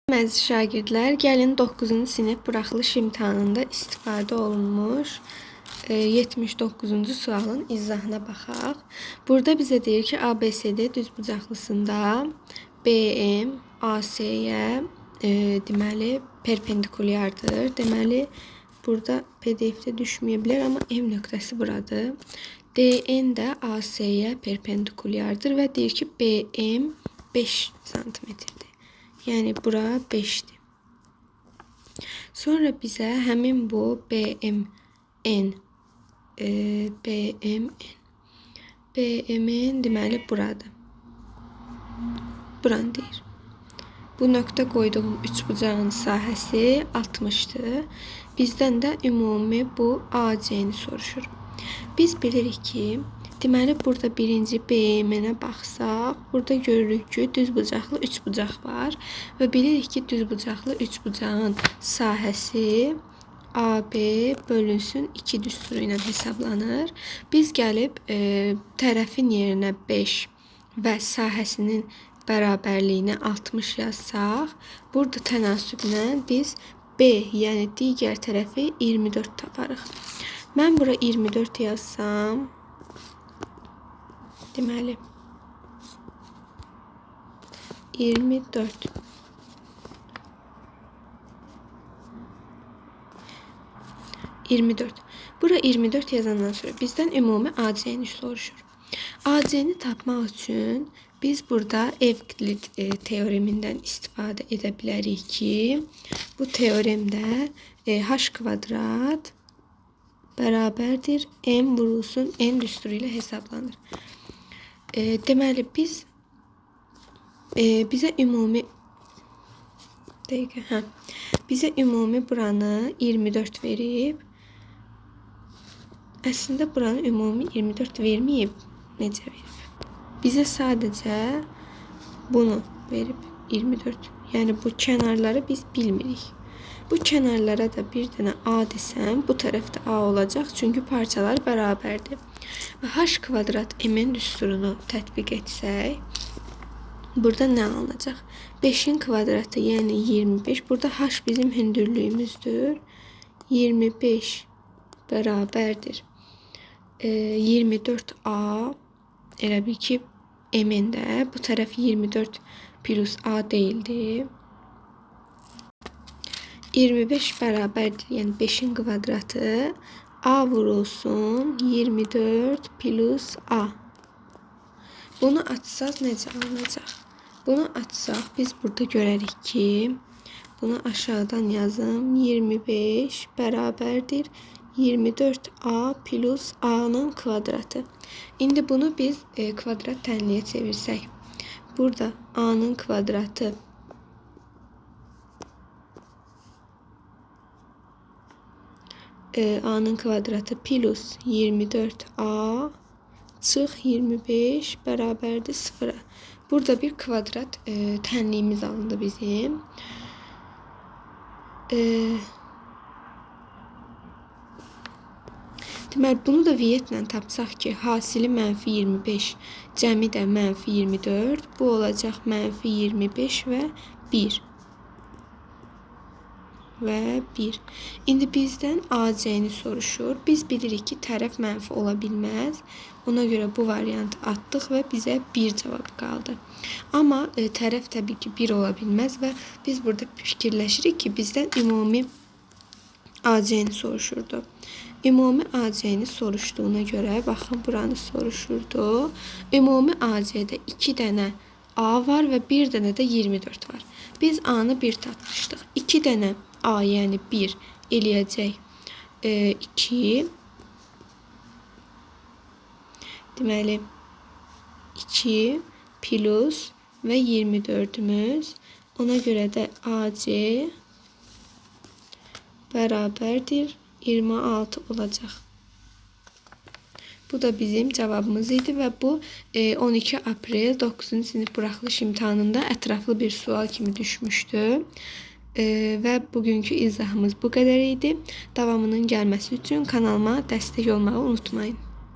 Əziz şagirdlər, gəlin 9-cu sinif buraxılış imtahanında istifadə olunmuş 79-cu sualın izahına baxaq. Burada bizə deyir ki, ABCD düzbucaqlısında BM AC-yə deməli perpendikulyardır. Deməli, burada PDF-də düşməyə bilər, amma M nöqtəsi buradır. DN də AC-yə perpendikulyardır və deyir ki, BM 5 santimetrdir. Yəni bura 5'dir. Sonra bizə həmin bu BMN deməli buradır. Buranı deyir. Bu nöqtə qoyduğum üçbucağın sahəsi 60'dır. Bizdən də ümumi bu AC-ni soruşur. Biz bilirik ki, deməli burada birinci BM-ə baxsaq, burada görürük ki, düzbucaqlı üçbucaq var və bilirik ki, düzbucaqlı üçbucağın sahəsi AB bölünsün 2 düsturu ilə hesablanır. Biz gəlib tərəfin yerinə 5 və sahəsinin bərabərliyini 60 yazsaq, burada tənasüblə biz B, yəni digər tərəfi 24 taparıq. Mən bura 24 yazsam, deməli 24 Bura 24 yazandan sonra bizdən ümumi AC-ni soruşur. AC-ni tapmaq üçün biz burada Evklid teoremindən istifadə edə bilərik ki, bu teoremdə h kvadrat bərabərdir m vurulsun n düsturu ilə hesablanır. Deməli biz bizə ümumi buranı 24 verib. Əslində buranı ümumi 24 verməyib. Necə verib? Bizə sadəcə bunu verib 24. Yəni bu kənarları biz bilmirik. Bu kənarlara da bir dənə A desəm, bu tərəfdə A olacaq. Çünki parçalar bərabərdir. Və h kvadrat m-in düsturunu tətbiq etsək, burada nə alınacaq? 5'in kvadratı, yəni 25. Burada h bizim hündürlüyümüzdür. 25 bərabərdir 24A. Elə bil ki, m-in də bu tərəf 24 plus A deyildi. 25 bərabərdir, yəni 5'in kvadratı. A vurulsun 24 plus A. Bunu açsaq necə alınacaq? Bunu açsaq biz burada görərik ki, bunu aşağıdan yazım. 25 bərabərdir 24A plus A'nın kvadratı. İndi bunu biz kvadrat tənliyə çevirsək, burada A'nın kvadratı A'nın kvadratı plus 24A çıx 25 bərabərdir 0'a. Burada bir kvadrat tənliyimiz alındı bizim. Deməli, bunu da viyyətlə tapsaq ki, hasili mənfi 25, cəmi də mənfi 24. Bu olacaq mənfi 25 və 1. Və 1. İndi bizdən AC-ni soruşur. Biz bilirik ki, tərəf mənfi ola bilməz. Ona görə bu variantı atdıq və bizə 1 cavab qaldı. Amma tərəf təbii ki, 1 ola bilməz və biz burada fikirləşirik ki, bizdən ümumi AC-ni soruşurdu. Ümumi AC-ni soruşduğuna görə, baxın, buranı soruşurdu. Ümumi AC-də 2 dənə A var və 1 dənə də 24 var. Biz A-nı 1 tapmışdıq. 2 dənə A, yəni 1 eləyəcək 2. Deməli 2 plus və 24'ümüz. Ona görə də AC bərabərdir 26 olacaq. Bu da bizim cavabımız idi və bu 12 aprel 9-cu sinif buraxılış imtahanında ətraflı bir sual kimi düşmüşdü. Və bugünkü izahımız bu qədər idi. Davamının gəlməsi üçün kanalıma dəstək olmağı unutmayın.